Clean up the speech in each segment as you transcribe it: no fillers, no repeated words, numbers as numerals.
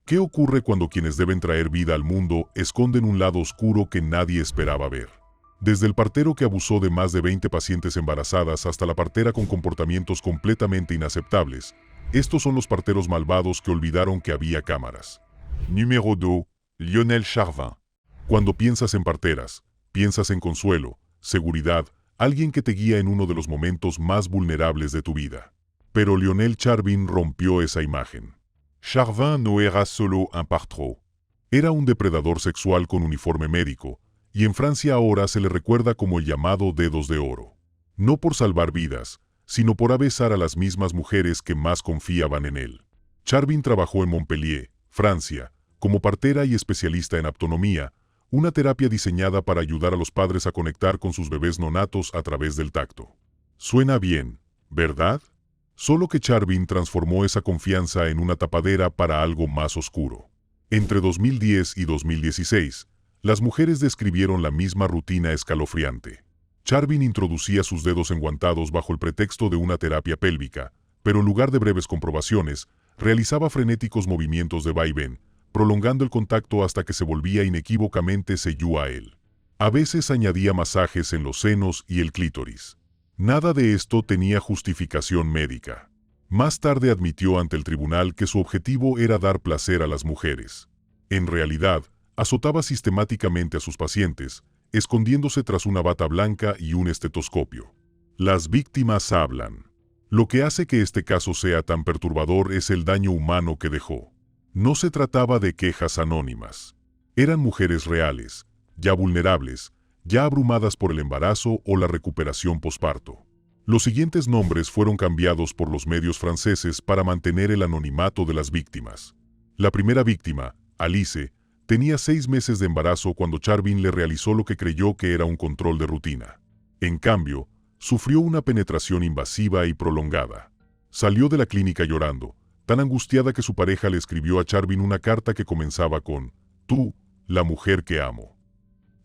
¿Qué ocurre cuando quienes deben traer vida al mundo esconden un lado oscuro que nadie esperaba ver? Desde el partero que abusó de más de 20 pacientes embarazadas hasta la partera con comportamientos completamente inaceptables, estos son los parteros malvados que olvidaron que había cámaras. Número 2. Lionel Charvin. Cuando piensas en parteras, piensas en consuelo, seguridad, alguien que te guía en uno de los momentos más vulnerables de tu vida. Pero Lionel Charvin rompió esa imagen. Charvin no era solo un partenaire. Era un depredador sexual con uniforme médico, y en Francia ahora se le recuerda como el llamado Dedos de Oro. No por salvar vidas, sino por abesar a las mismas mujeres que más confiaban en él. Charvin trabajó en Montpellier, Francia, como partera y especialista en aptonomía, una terapia diseñada para ayudar a los padres a conectar con sus bebés nonatos a través del tacto. Suena bien, ¿verdad? Solo que Charvin transformó esa confianza en una tapadera para algo más oscuro. Entre 2010 y 2016, las mujeres describieron la misma rutina escalofriante. Charvin introducía sus dedos enguantados bajo el pretexto de una terapia pélvica, pero en lugar de breves comprobaciones, realizaba frenéticos movimientos de vaivén, prolongando el contacto hasta que se volvía inequívocamente sellú a él. A veces añadía masajes en los senos y el clítoris. Nada de esto tenía justificación médica. Más tarde admitió ante el tribunal que su objetivo era dar placer a las mujeres. En realidad, azotaba sistemáticamente a sus pacientes, escondiéndose tras una bata blanca y un estetoscopio. Las víctimas hablan. Lo que hace que este caso sea tan perturbador es el daño humano que dejó. No se trataba de quejas anónimas. Eran mujeres reales, ya vulnerables, ya abrumadas por el embarazo o la recuperación posparto. Los siguientes nombres fueron cambiados por los medios franceses para mantener el anonimato de las víctimas. La primera víctima, Alice, tenía 6 meses de embarazo cuando Charvin le realizó lo que creyó que era un control de rutina. En cambio, sufrió una penetración invasiva y prolongada. Salió de la clínica llorando, tan angustiada que su pareja le escribió a Charvin una carta que comenzaba con «Tú, la mujer que amo».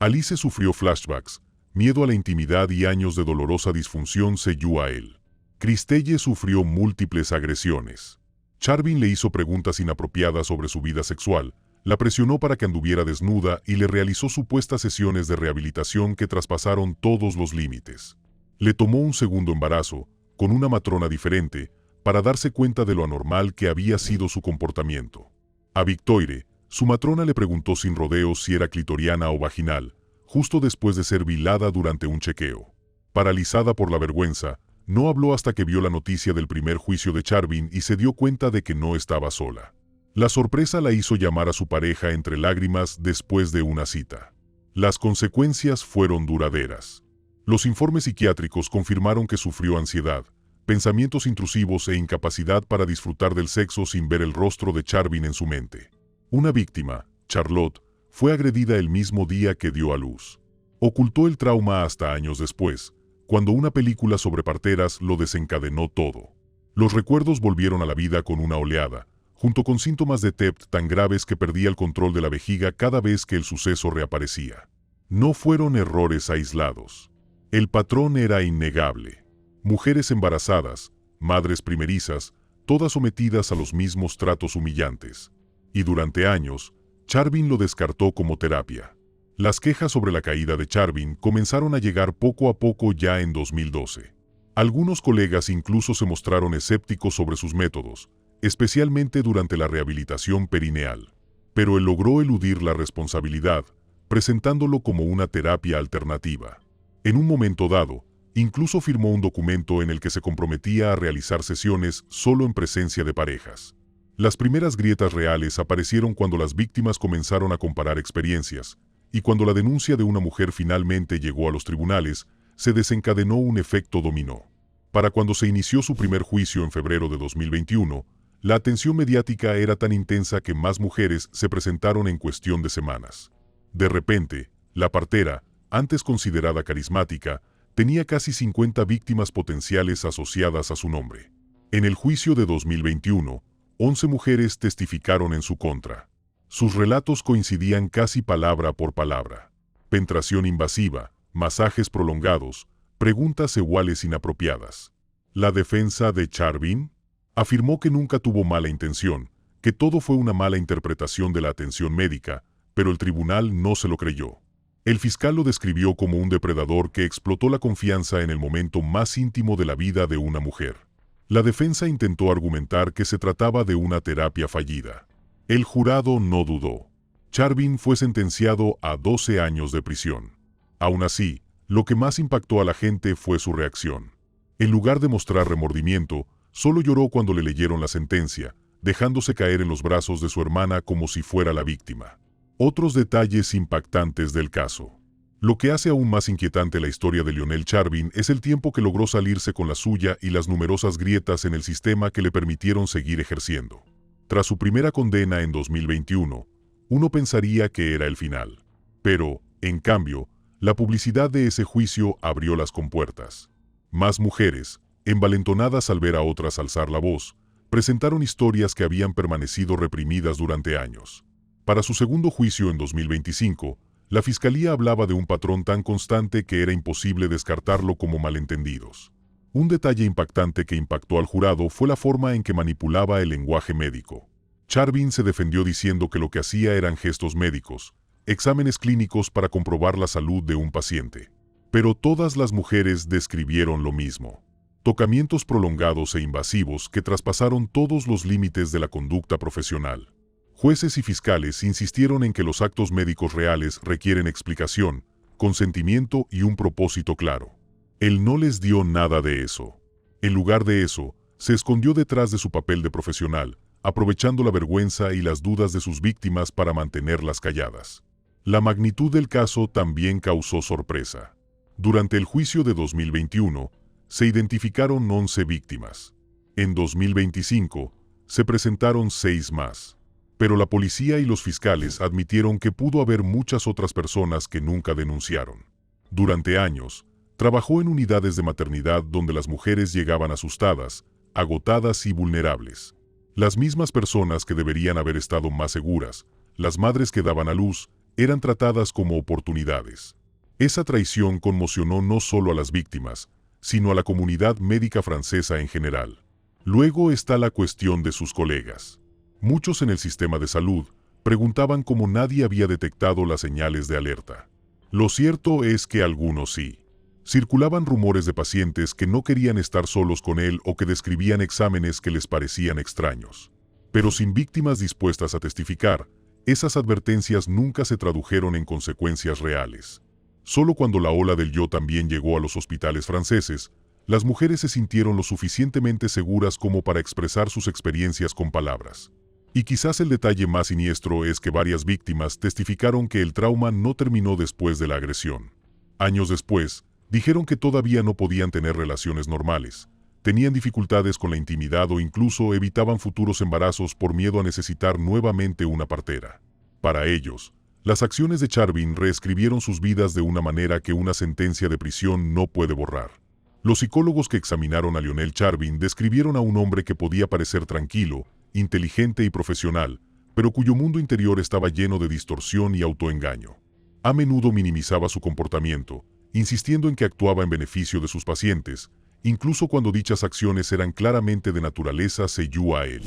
Alice sufrió flashbacks, miedo a la intimidad y años de dolorosa disfunción selló a él. Cristelle sufrió múltiples agresiones. Charvin le hizo preguntas inapropiadas sobre su vida sexual, la presionó para que anduviera desnuda y le realizó supuestas sesiones de rehabilitación que traspasaron todos los límites. Le tomó un segundo embarazo, con una matrona diferente, para darse cuenta de lo anormal que había sido su comportamiento. A Victoire, su matrona le preguntó sin rodeos si era clitoriana o vaginal, justo después de ser vilada durante un chequeo. Paralizada por la vergüenza, no habló hasta que vio la noticia del primer juicio de Charvin y se dio cuenta de que no estaba sola. La sorpresa la hizo llamar a su pareja entre lágrimas después de una cita. Las consecuencias fueron duraderas. Los informes psiquiátricos confirmaron que sufrió ansiedad, pensamientos intrusivos e incapacidad para disfrutar del sexo sin ver el rostro de Charvin en su mente. Una víctima, Charlotte, fue agredida el mismo día que dio a luz. Ocultó el trauma hasta años después, cuando una película sobre parteras lo desencadenó todo. Los recuerdos volvieron a la vida con una oleada, junto con síntomas de TEPT tan graves que perdía el control de la vejiga cada vez que el suceso reaparecía. No fueron errores aislados. El patrón era innegable. Mujeres embarazadas, madres primerizas, todas sometidas a los mismos tratos humillantes. Y durante años, Charvin lo descartó como terapia. Las quejas sobre la caída de Charvin comenzaron a llegar poco a poco ya en 2012. Algunos colegas incluso se mostraron escépticos sobre sus métodos, especialmente durante la rehabilitación perineal. Pero él logró eludir la responsabilidad, presentándolo como una terapia alternativa. En un momento dado, incluso firmó un documento en el que se comprometía a realizar sesiones solo en presencia de parejas. Las primeras grietas reales aparecieron cuando las víctimas comenzaron a comparar experiencias, y cuando la denuncia de una mujer finalmente llegó a los tribunales, se desencadenó un efecto dominó. Para cuando se inició su primer juicio en febrero de 2021, la atención mediática era tan intensa que más mujeres se presentaron en cuestión de semanas. De repente, la partera, antes considerada carismática, tenía casi 50 víctimas potenciales asociadas a su nombre. En el juicio de 2021, 11 mujeres testificaron en su contra. Sus relatos coincidían casi palabra por palabra. Penetración invasiva, masajes prolongados, preguntas sexuales inapropiadas. La defensa de Charvin afirmó que nunca tuvo mala intención, que todo fue una mala interpretación de la atención médica, pero el tribunal no se lo creyó. El fiscal lo describió como un depredador que explotó la confianza en el momento más íntimo de la vida de una mujer. La defensa intentó argumentar que se trataba de una terapia fallida. El jurado no dudó. Chauvin fue sentenciado a 12 años de prisión. Aún así, lo que más impactó a la gente fue su reacción. En lugar de mostrar remordimiento, solo lloró cuando le leyeron la sentencia, dejándose caer en los brazos de su hermana como si fuera la víctima. Otros detalles impactantes del caso. Lo que hace aún más inquietante la historia de Lionel Chauvin es el tiempo que logró salirse con la suya y las numerosas grietas en el sistema que le permitieron seguir ejerciendo. Tras su primera condena en 2021, uno pensaría que era el final. Pero, en cambio, la publicidad de ese juicio abrió las compuertas. Más mujeres, envalentonadas al ver a otras alzar la voz, presentaron historias que habían permanecido reprimidas durante años. Para su segundo juicio en 2025, la fiscalía hablaba de un patrón tan constante que era imposible descartarlo como malentendidos. Un detalle impactante que impactó al jurado fue la forma en que manipulaba el lenguaje médico. Chauvin se defendió diciendo que lo que hacía eran gestos médicos, exámenes clínicos para comprobar la salud de un paciente. Pero todas las mujeres describieron lo mismo. Tocamientos prolongados e invasivos que traspasaron todos los límites de la conducta profesional. Jueces y fiscales insistieron en que los actos médicos reales requieren explicación, consentimiento y un propósito claro. Él no les dio nada de eso. En lugar de eso, se escondió detrás de su papel de profesional, aprovechando la vergüenza y las dudas de sus víctimas para mantenerlas calladas. La magnitud del caso también causó sorpresa. Durante el juicio de 2021, se identificaron 11 víctimas. En 2025, se presentaron 6 más. Pero la policía y los fiscales admitieron que pudo haber muchas otras personas que nunca denunciaron. Durante años, trabajó en unidades de maternidad donde las mujeres llegaban asustadas, agotadas y vulnerables. Las mismas personas que deberían haber estado más seguras, las madres que daban a luz, eran tratadas como oportunidades. Esa traición conmocionó no solo a las víctimas, sino a la comunidad médica francesa en general. Luego está la cuestión de sus colegas. Muchos en el sistema de salud preguntaban cómo nadie había detectado las señales de alerta. Lo cierto es que algunos sí. Circulaban rumores de pacientes que no querían estar solos con él o que describían exámenes que les parecían extraños. Pero sin víctimas dispuestas a testificar, esas advertencias nunca se tradujeron en consecuencias reales. Solo cuando la ola del yo también llegó a los hospitales franceses, las mujeres se sintieron lo suficientemente seguras como para expresar sus experiencias con palabras. Y quizás el detalle más siniestro es que varias víctimas testificaron que el trauma no terminó después de la agresión. Años después, dijeron que todavía no podían tener relaciones normales, tenían dificultades con la intimidad o incluso evitaban futuros embarazos por miedo a necesitar nuevamente una partera. Para ellos, las acciones de Chauvin reescribieron sus vidas de una manera que una sentencia de prisión no puede borrar. Los psicólogos que examinaron a Lionel Chauvin describieron a un hombre que podía parecer tranquilo, inteligente y profesional, pero cuyo mundo interior estaba lleno de distorsión y autoengaño. A menudo minimizaba su comportamiento, insistiendo en que actuaba en beneficio de sus pacientes, incluso cuando dichas acciones eran claramente de naturaleza seiyuu a él.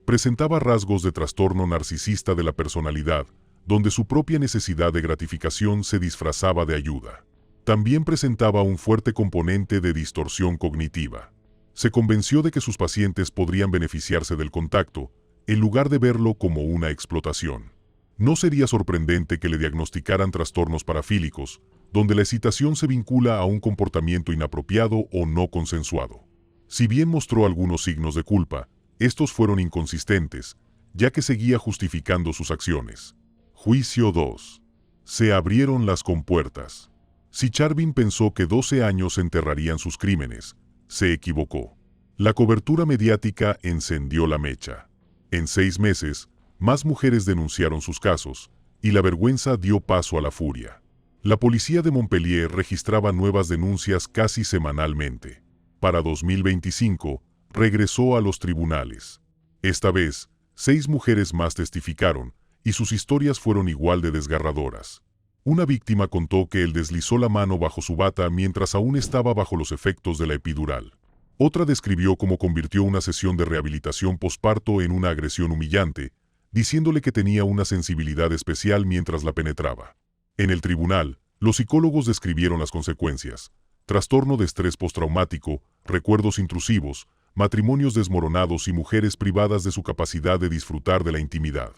Presentaba rasgos de trastorno narcisista de la personalidad, donde su propia necesidad de gratificación se disfrazaba de ayuda. También presentaba un fuerte componente de distorsión cognitiva. Se convenció de que sus pacientes podrían beneficiarse del contacto, en lugar de verlo como una explotación. No sería sorprendente que le diagnosticaran trastornos parafílicos, donde la excitación se vincula a un comportamiento inapropiado o no consensuado. Si bien mostró algunos signos de culpa, estos fueron inconsistentes, ya que seguía justificando sus acciones. Juicio 2. Se abrieron las compuertas. Si Chauvin pensó que 12 años enterrarían sus crímenes, se equivocó. La cobertura mediática encendió la mecha. En 6 meses, más mujeres denunciaron sus casos, y la vergüenza dio paso a la furia. La policía de Montpellier registraba nuevas denuncias casi semanalmente. Para 2025, regresó a los tribunales. Esta vez, 6 mujeres más testificaron, y sus historias fueron igual de desgarradoras. Una víctima contó que él deslizó la mano bajo su bata mientras aún estaba bajo los efectos de la epidural. Otra describió cómo convirtió una sesión de rehabilitación posparto en una agresión humillante, diciéndole que tenía una sensibilidad especial mientras la penetraba. En el tribunal, los psicólogos describieron las consecuencias: trastorno de estrés postraumático, recuerdos intrusivos, matrimonios desmoronados y mujeres privadas de su capacidad de disfrutar de la intimidad.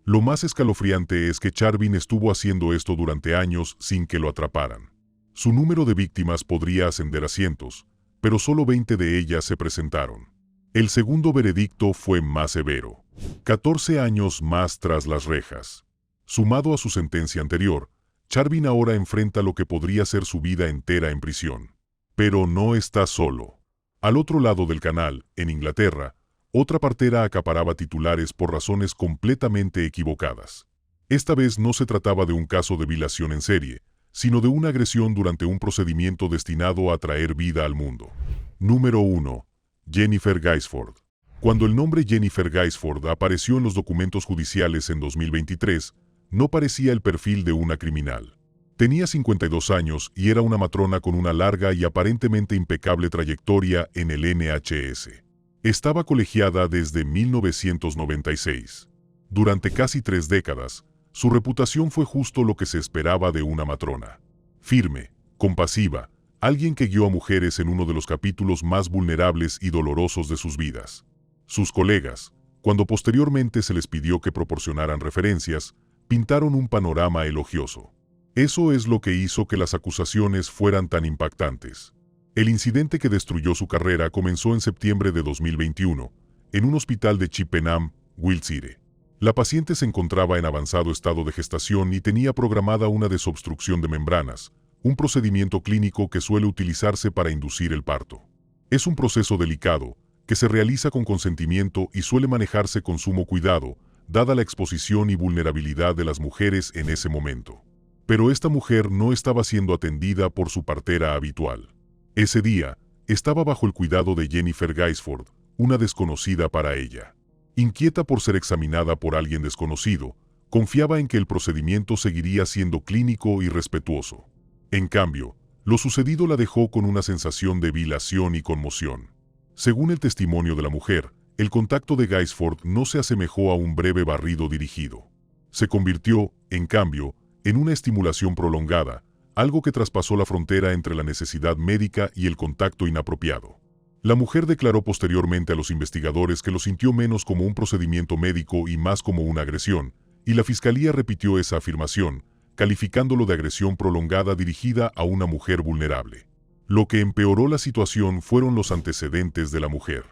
Lo más escalofriante es que Chauvin estuvo haciendo esto durante años sin que lo atraparan. Su número de víctimas podría ascender a cientos, pero solo 20 de ellas se presentaron. El segundo veredicto fue más severo: 14 años más tras las rejas. Sumado a su sentencia anterior, Chauvin ahora enfrenta lo que podría ser su vida entera en prisión. Pero no está solo. Al otro lado del canal, en Inglaterra, otra partera acaparaba titulares por razones completamente equivocadas. Esta vez no se trataba de un caso de violación en serie, sino de una agresión durante un procedimiento destinado a traer vida al mundo. Número 1. Jennifer Gaisford. Cuando el nombre Jennifer Gaisford apareció en los documentos judiciales en 2023, no parecía el perfil de una criminal. Tenía 52 años y era una matrona con una larga y aparentemente impecable trayectoria en el NHS. Estaba colegiada desde 1996. Durante casi 3 décadas, su reputación fue justo lo que se esperaba de una matrona. Firme, compasiva, alguien que guió a mujeres en uno de los capítulos más vulnerables y dolorosos de sus vidas. Sus colegas, cuando posteriormente se les pidió que proporcionaran referencias, pintaron un panorama elogioso. Eso es lo que hizo que las acusaciones fueran tan impactantes. El incidente que destruyó su carrera comenzó en septiembre de 2021, en un hospital de Chippenham, Wiltshire. La paciente se encontraba en avanzado estado de gestación y tenía programada una desobstrucción de membranas, un procedimiento clínico que suele utilizarse para inducir el parto. Es un proceso delicado, que se realiza con consentimiento y suele manejarse con sumo cuidado, dada la exposición y vulnerabilidad de las mujeres en ese momento. Pero esta mujer no estaba siendo atendida por su partera habitual. Ese día, estaba bajo el cuidado de Jennifer Gaisford, una desconocida para ella. Inquieta por ser examinada por alguien desconocido, confiaba en que el procedimiento seguiría siendo clínico y respetuoso. En cambio, lo sucedido la dejó con una sensación de violación y conmoción. Según el testimonio de la mujer, el contacto de Gaisford no se asemejó a un breve barrido dirigido. Se convirtió, en cambio, en una estimulación prolongada, algo que traspasó la frontera entre la necesidad médica y el contacto inapropiado. La mujer declaró posteriormente a los investigadores que lo sintió menos como un procedimiento médico y más como una agresión, y la fiscalía repitió esa afirmación, calificándolo de agresión prolongada dirigida a una mujer vulnerable. Lo que empeoró la situación fueron los antecedentes de la mujer.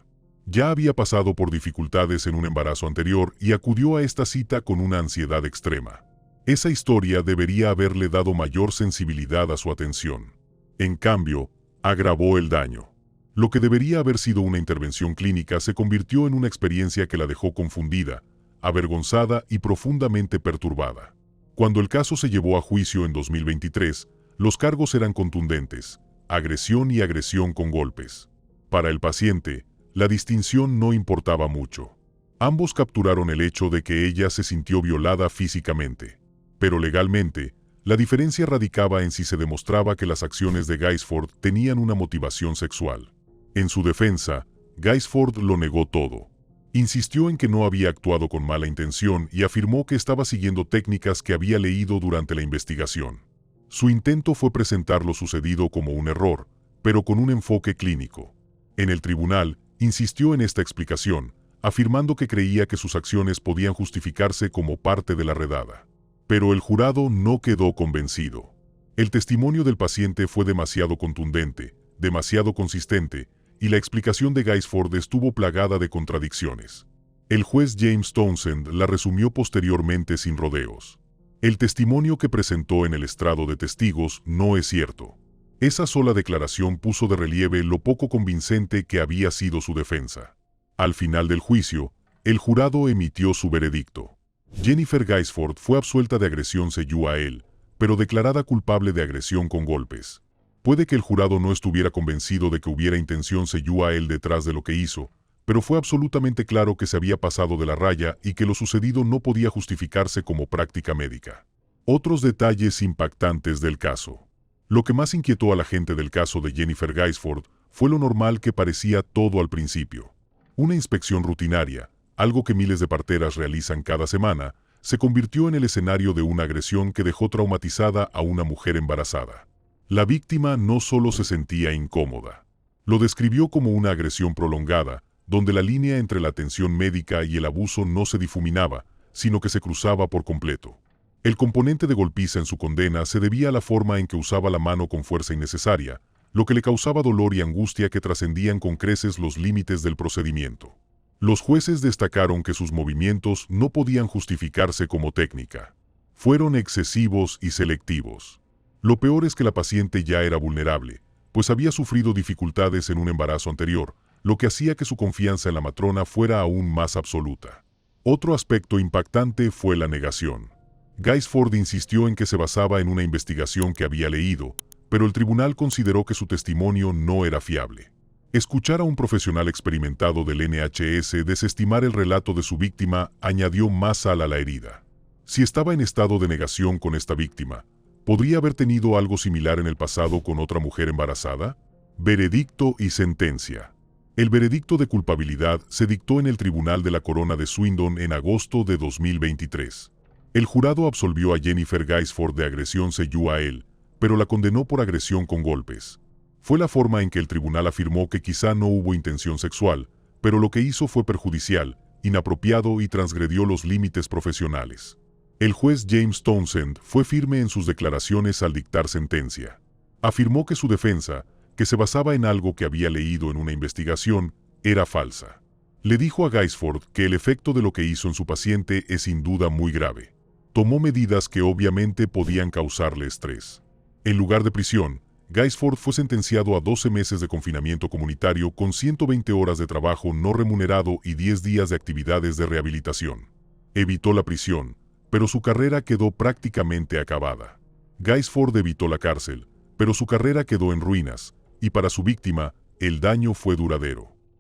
Ya había pasado por dificultades en un embarazo anterior y acudió a esta cita con una ansiedad extrema. Esa historia debería haberle dado mayor sensibilidad a su atención. En cambio, agravó el daño. Lo que debería haber sido una intervención clínica se convirtió en una experiencia que la dejó confundida, avergonzada y profundamente perturbada. Cuando el caso se llevó a juicio en 2023, los cargos eran contundentes: agresión y agresión con golpes. Para el paciente, la distinción no importaba mucho. Ambos capturaron el hecho de que ella se sintió violada físicamente. Pero legalmente, la diferencia radicaba en si se demostraba que las acciones de Gaisford tenían una motivación sexual. En su defensa, Gaisford lo negó todo. Insistió en que no había actuado con mala intención y afirmó que estaba siguiendo técnicas que había leído durante la investigación. Su intento fue presentar lo sucedido como un error, pero con un enfoque clínico. En el tribunal, insistió en esta explicación, afirmando que creía que sus acciones podían justificarse como parte de la redada. Pero el jurado no quedó convencido. El testimonio del paciente fue demasiado contundente, demasiado consistente, y la explicación de Gaisford estuvo plagada de contradicciones. El juez James Townsend la resumió posteriormente sin rodeos. El testimonio que presentó en el estrado de testigos no es cierto. Esa sola declaración puso de relieve lo poco convincente que había sido su defensa. Al final del juicio, el jurado emitió su veredicto. Jennifer Gaisford fue absuelta de agresión a él, pero declarada culpable de agresión con golpes. Puede que el jurado no estuviera convencido de que hubiera intención a él detrás de lo que hizo, pero fue absolutamente claro que se había pasado de la raya y que lo sucedido no podía justificarse como práctica médica. Otros detalles impactantes del caso. Lo que más inquietó a la gente del caso de Jennifer Gaisford fue lo normal que parecía todo al principio. Una inspección rutinaria, algo que miles de parteras realizan cada semana, se convirtió en el escenario de una agresión que dejó traumatizada a una mujer embarazada. La víctima no solo se sentía incómoda. Lo describió como una agresión prolongada, donde la línea entre la atención médica y el abuso no se difuminaba, sino que se cruzaba por completo. El componente de golpiza en su condena se debía a la forma en que usaba la mano con fuerza innecesaria, lo que le causaba dolor y angustia que trascendían con creces los límites del procedimiento. Los jueces destacaron que sus movimientos no podían justificarse como técnica. Fueron excesivos y selectivos. Lo peor es que la paciente ya era vulnerable, pues había sufrido dificultades en un embarazo anterior, lo que hacía que su confianza en la matrona fuera aún más absoluta. Otro aspecto impactante fue la negación. Gaisford insistió en que se basaba en una investigación que había leído, pero el tribunal consideró que su testimonio no era fiable. Escuchar a un profesional experimentado del NHS desestimar el relato de su víctima añadió más sal a la herida. Si estaba en estado de negación con esta víctima, ¿podría haber tenido algo similar en el pasado con otra mujer embarazada? Veredicto y sentencia. El veredicto de culpabilidad se dictó en el Tribunal de la Corona de Swindon en agosto de 2023. El jurado absolvió a Jennifer Gaisford de agresión sellú a él, pero la condenó por agresión con golpes. Fue la forma en que el tribunal afirmó que quizá no hubo intención sexual, pero lo que hizo fue perjudicial, inapropiado y transgredió los límites profesionales. El juez James Townsend fue firme en sus declaraciones al dictar sentencia. Afirmó que su defensa, que se basaba en algo que había leído en una investigación, era falsa. Le dijo a Gaisford que el efecto de lo que hizo en su paciente es sin duda muy grave. Tomó medidas que obviamente podían causarle estrés. En lugar de prisión, Gaisford fue sentenciado a 12 meses de confinamiento comunitario con 120 horas de trabajo no remunerado y 10 días de actividades de rehabilitación. Evitó la prisión, pero su carrera quedó prácticamente acabada. Gaisford evitó la cárcel, pero su carrera quedó en ruinas, y para su víctima, el daño fue duradero.